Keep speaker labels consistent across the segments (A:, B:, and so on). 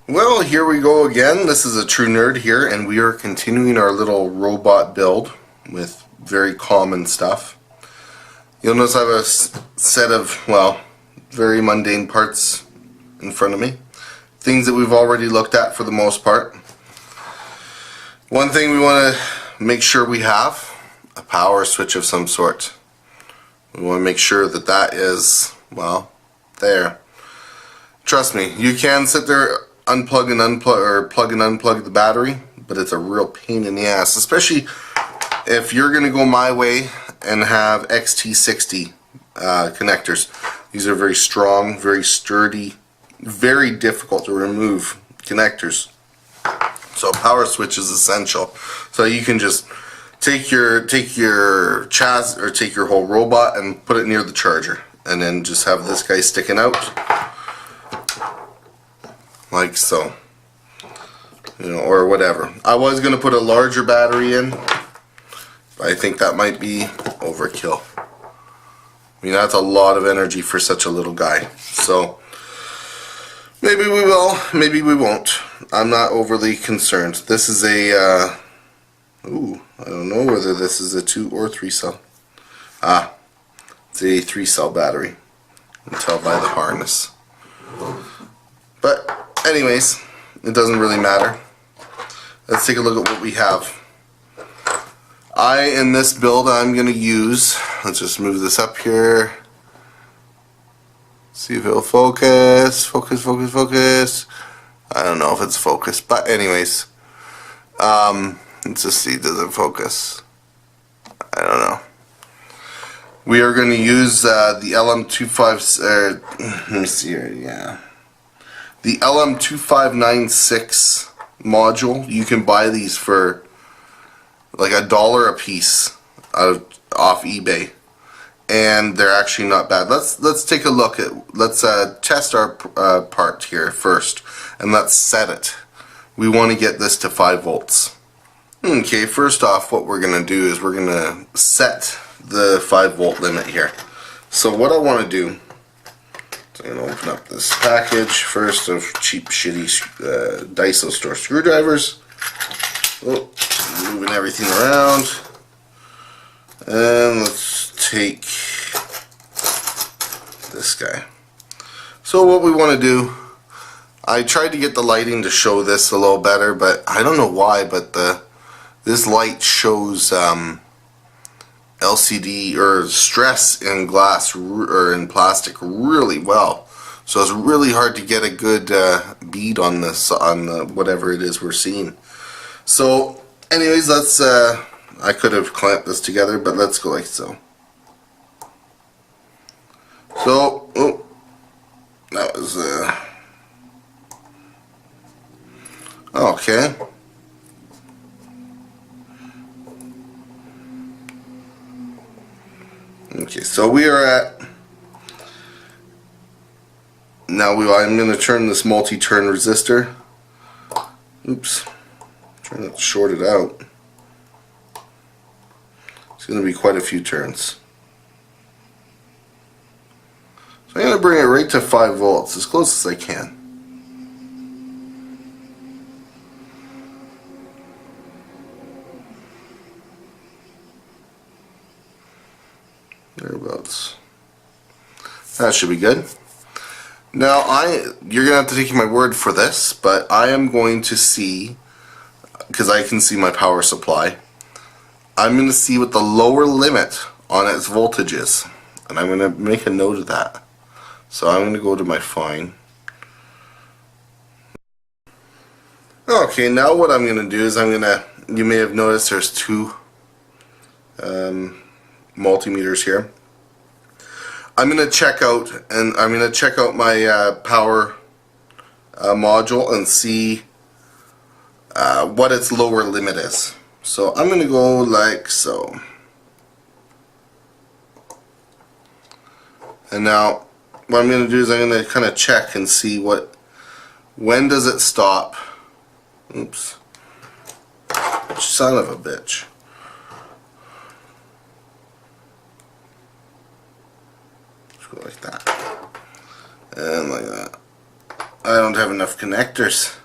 A: Well, here we go again. This is ATrueNerd here, and we are continuing our little robot build with very common stuff. You'll notice I have a set of, well, very mundane parts in front of me. Things that we've already looked at for the most part. One thing we want to make sure we have, a power switch of some sort. We want to make sure that that is, well, there. Trust me, you can sit there, unplug and unplug, or plug and unplug the battery, but it's a real pain in the ass, especially if you're going to go my way and have XT60 connectors. These are very strong, very sturdy, very difficult to remove connectors. So a power switch is essential. So you can just take your chassis or take your whole robot and put it near the charger, and then just have this guy sticking out like so, you know, or whatever. I was going to put a larger battery in, but I think that might be overkill. I mean, that's a lot of energy for such a little guy. So maybe we will, maybe we won't. I'm not overly concerned. This is a ooh, I don't know whether this is a 2 or 3 cell. It's a 3 cell battery. You can tell by the harness. But anyways, it doesn't really matter. Let's take a look at what we have. In this build, I'm going to use, let's just move this up here. See if it'll focus. Focus. I don't know if it's focused, but anyways. Let's just see, does it focus? I don't know. We are going to use the LM25, let me see here, yeah. The LM2596 module. You can buy these for like $1 a piece off eBay, and they're actually not bad. Let's take a look at, let's test our part here first, and let's set it. We want to get this to 5 volts. Okay, first off, what we're going to do is we're going to set the 5 volt limit here. So what I want to do, so I'm going to open up this package first of cheap, shitty Daiso store screwdrivers. Oh, moving everything around. And let's take this guy. So what we want to do, I tried to get the lighting to show this a little better, but I don't know why, but this light shows LCD or stress in glass or in plastic really well, so it's really hard to get a good bead on this, on whatever it is we're seeing. So anyways, let's I could have clamped this together, but let's go like so. So oh, that was okay. Okay, so we are at, now I'm going to turn this multi-turn resistor. Oops, trying not to short it out. It's going to be quite a few turns. So I'm going to bring it right to 5 volts, as close as I can. Thereabouts. That should be good. Now you're gonna have to take my word for this, but I am going to see, because I can see my power supply, I'm going to see what the lower limit on its voltage is, and I'm going to make a note of that. So I'm going to go to my fine. Okay, now what I'm going to do is you may have noticed there's 2 multimeters here. I'm going to check out, and I'm going to check out my power module and see what its lower limit is. So I'm going to go like so. And now what I'm going to do is I'm going to kind of check and see when does it stop. Oops. Son of a bitch. Go like that, and like that. I don't have enough connectors.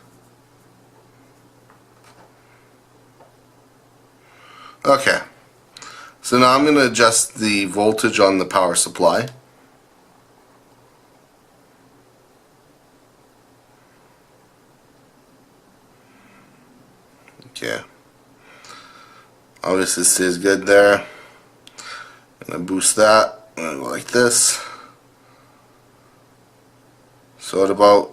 A: Okay, so now I'm going to adjust the voltage on the power supply. Okay, obviously it stays good there. I'm going to boost that, I'm going to go like this. So at about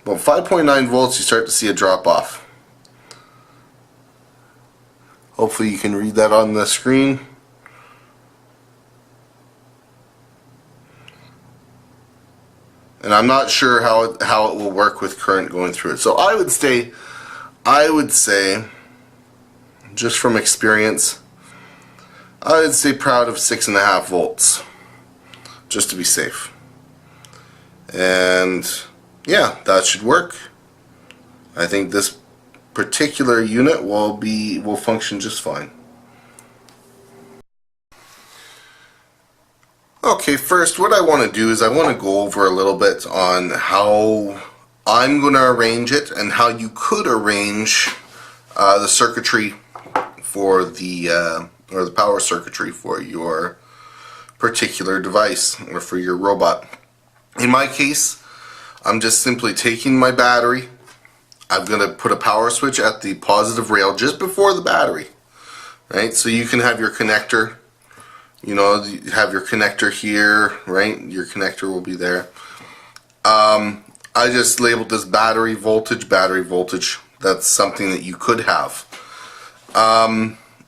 A: 5.9 volts you start to see a drop off. Hopefully you can read that on the screen. And I'm not sure how it will work with current going through it. So I would say, just from experience, I would say proud of 6.5 volts, just to be safe. And yeah, that should work. I think this particular unit will function just fine. Okay, first what I want to do is I want to go over a little bit on how I'm going to arrange it and how you could arrange the circuitry for the or the power circuitry for your particular device or for your robot. In my case, I'm just simply taking my battery. I'm going to put a power switch at the positive rail just before the battery, right? So you can have your connector. You know, you have your connector here, right? Your connector will be there. I just labeled this battery voltage. That's something that you could have.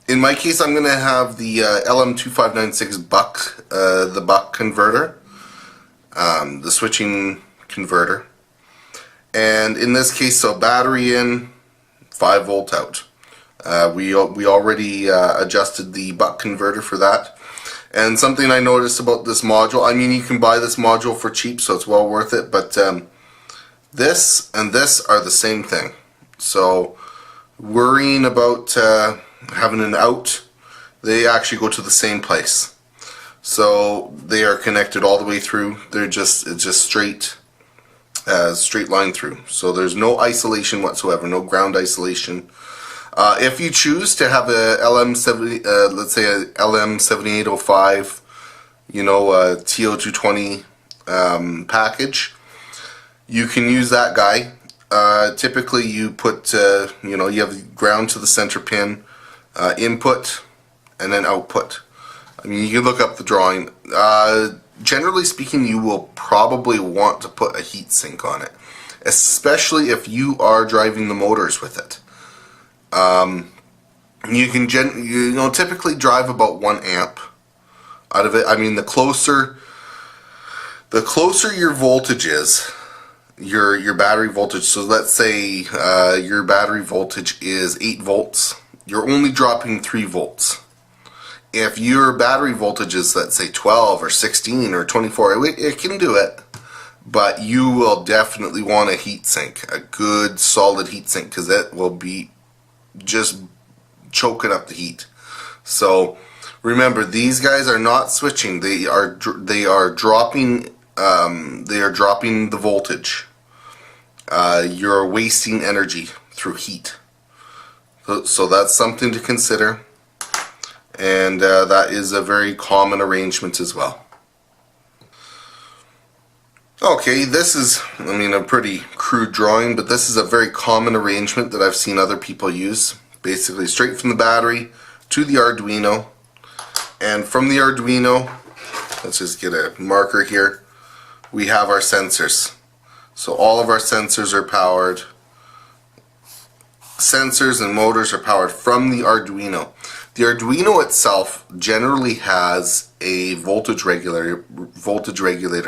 A: In my case, I'm going to have the LM2596 buck, the buck converter, the switching converter. And in this case, so battery in, 5 volt out. We already adjusted the buck converter for that. And something I noticed about this module, I mean, you can buy this module for cheap, so it's well worth it, but this and this are the same thing. So worrying about having an out, they actually go to the same place. So they are connected all the way through. It's just straight line through. So there's no isolation whatsoever, no ground isolation. If you choose to have a LM70, let's say a LM7805, you know, a TO220 package, you can use that guy. Typically, you put, you know, you have ground to the center pin, input, and then output. I mean, you can look up the drawing. Generally speaking, you will probably want to put a heat sink on it, especially if you are driving the motors with it. You can typically drive about 1 amp out of it. I mean, the closer your voltage is, your battery voltage. So let's say your battery voltage is 8 volts. You're only dropping 3 volts. If your battery voltage is, let's say, 12 or 16 or 24, it can do it. But you will definitely want a heat sink, a good solid heat sink, because it will be just choking up the heat. So remember, these guys are not switching. They are dropping. They are dropping the voltage. You're wasting energy through heat. So that's something to consider, and that is a very common arrangement as well. Okay, this is, I mean, a pretty crude drawing, but this is a very common arrangement that I've seen other people use. Basically, straight from the battery to the Arduino, and from the Arduino, let's just get a marker here, we have our sensors. So all of our sensors are powered. Sensors and motors are powered from the Arduino. The Arduino itself generally has a voltage regulator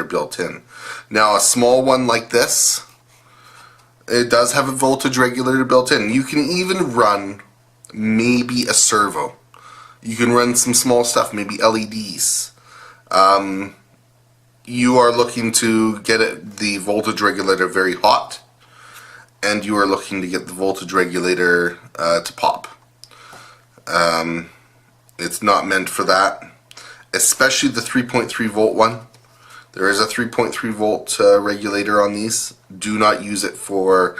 A: built in. Now, a small one like this, it does have a voltage regulator built in. You can even run maybe a servo. You can run some small stuff, maybe LEDs. You are looking to get the voltage regulator very hot, and you are looking to get the voltage regulator to pop. It's not meant for that, especially the 3.3 volt one. There is a 3.3 volt regulator on these. Do not use it for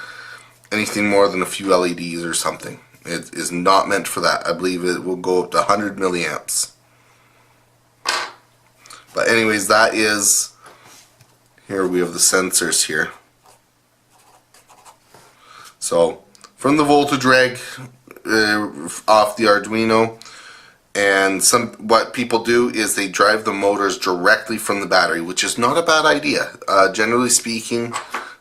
A: anything more than a few LEDs or something. It is not meant for that. I believe it will go up to 100 milliamps. But anyways, that is, here we have the sensors here. So from the voltage reg off the Arduino, and what people do is they drive the motors directly from the battery, which is not a bad idea. Generally speaking,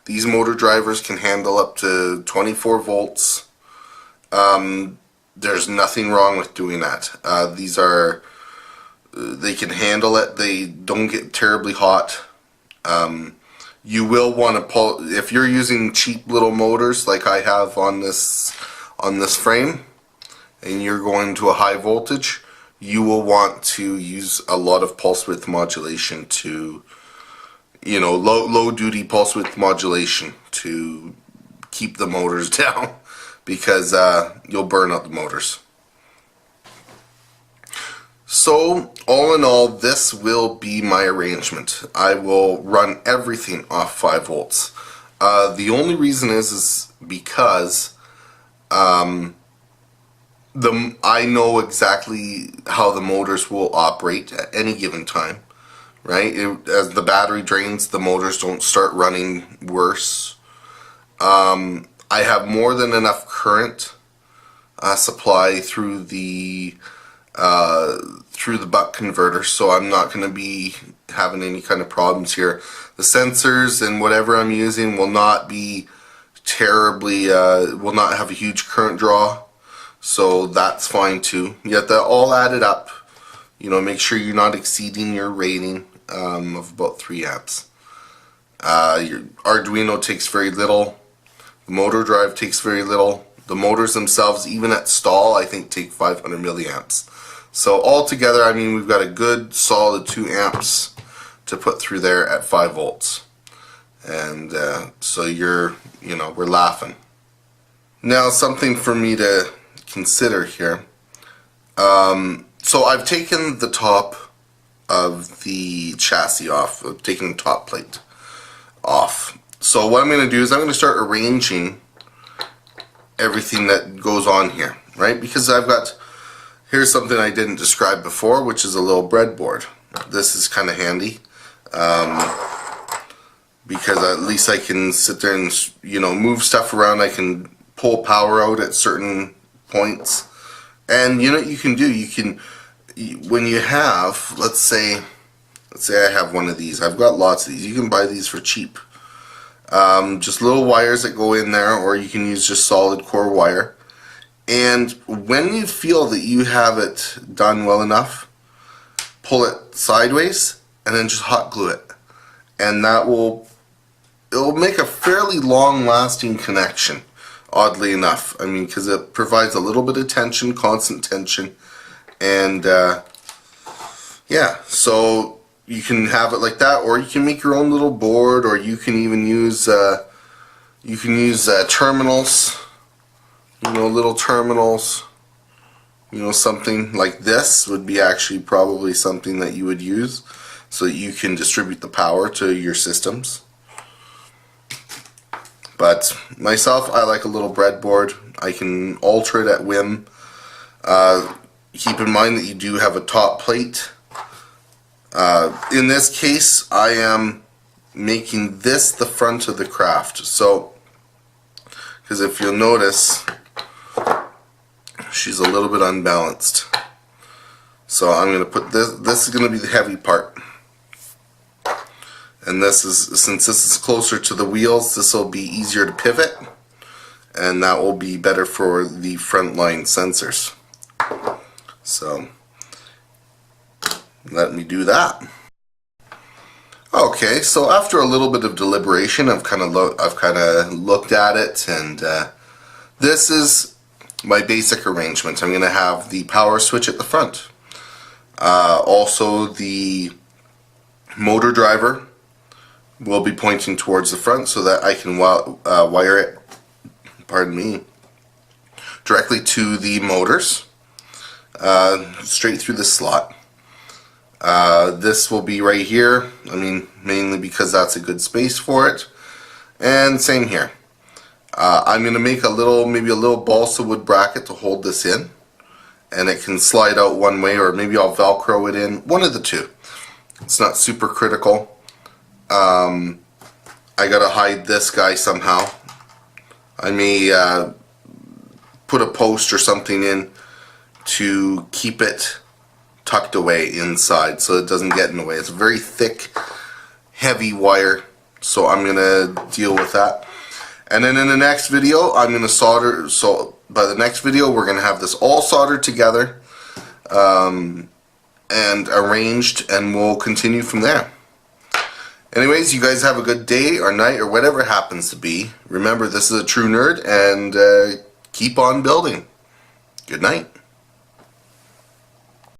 A: these motor drivers can handle up to 24 volts. There's nothing wrong with doing that. They can handle it. They don't get terribly hot. You will want to pull, if you're using cheap little motors like I have on this frame, and you're going to a high voltage, you will want to use a lot of pulse width modulation to, low duty pulse width modulation to keep the motors down, because you'll burn out the motors. So all in all, this will be my arrangement. I will run everything off 5 volts. The only reason is because I know exactly how the motors will operate at any given time, right? As the battery drains, the motors don't start running worse. I have more than enough current supply through the buck converter, so I'm not going to be having any kind of problems here. The sensors and whatever I'm using will not be terribly, will not have a huge current draw, so that's fine too. Yet that all added up, make sure you're not exceeding your rating of about 3 amps. Your Arduino takes very little. The motor drive takes very little. The motors themselves, even at stall, I think take 500 milliamps. So altogether, I mean, we've got a good solid 2 amps to put through there at 5 volts. And so we're laughing. Now, something for me to consider here. So I've taken the top of the chassis off. I've taken the top plate off. So what I'm going to do is I'm going to start arranging everything that goes on here, right? Because here's something I didn't describe before, which is a little breadboard. This is kind of handy because at least I can sit there and move stuff around. I can pull power out at certain points, and what you can do, when you have, let's say I have one of these. I've got lots of these. You can buy these for cheap. Just little wires that go in there, or you can use just solid core wire. And when you feel that you have it done well enough, pull it sideways and then just hot glue it. And it'll make a fairly long lasting connection, oddly enough. I mean, because it provides a little bit of tension, constant tension. And yeah, so you can have it like that, or you can make your own little board, or you can even use terminals. Little terminals, something like this would be actually probably something that you would use so that you can distribute the power to your systems. But myself, I like a little breadboard. I can alter it at whim. Keep in mind that you do have a top plate. In this case, I am making this the front of the craft. So, because if you'll notice, she's a little bit unbalanced. So I'm going to put this is going to be the heavy part. And since this is closer to the wheels, this will be easier to pivot, and that will be better for the frontline sensors. So let me do that. Okay, so after a little bit of deliberation, I've kind of looked at it, and this is my basic arrangement. I'm going to have the power switch at the front. Also, the motor driver will be pointing towards the front so that I can wire it, directly to the motors, straight through the slot. This will be right here. I mean, mainly because that's a good space for it. And same here. I'm going to make a little, maybe a little balsa wood bracket to hold this in. And it can slide out one way, or maybe I'll Velcro it in. One of the two. It's not super critical. I gotta hide this guy somehow. I may put a post or something in to keep it tucked away inside so it doesn't get in the way. It's a very thick, heavy wire, so I'm gonna deal with that. And then in the next video, I'm gonna solder. So by the next video, we're gonna have this all soldered together and arranged, and we'll continue from there. Anyways, you guys have a good day or night or whatever it happens to be. Remember, this is a true nerd, and keep on building. Good night.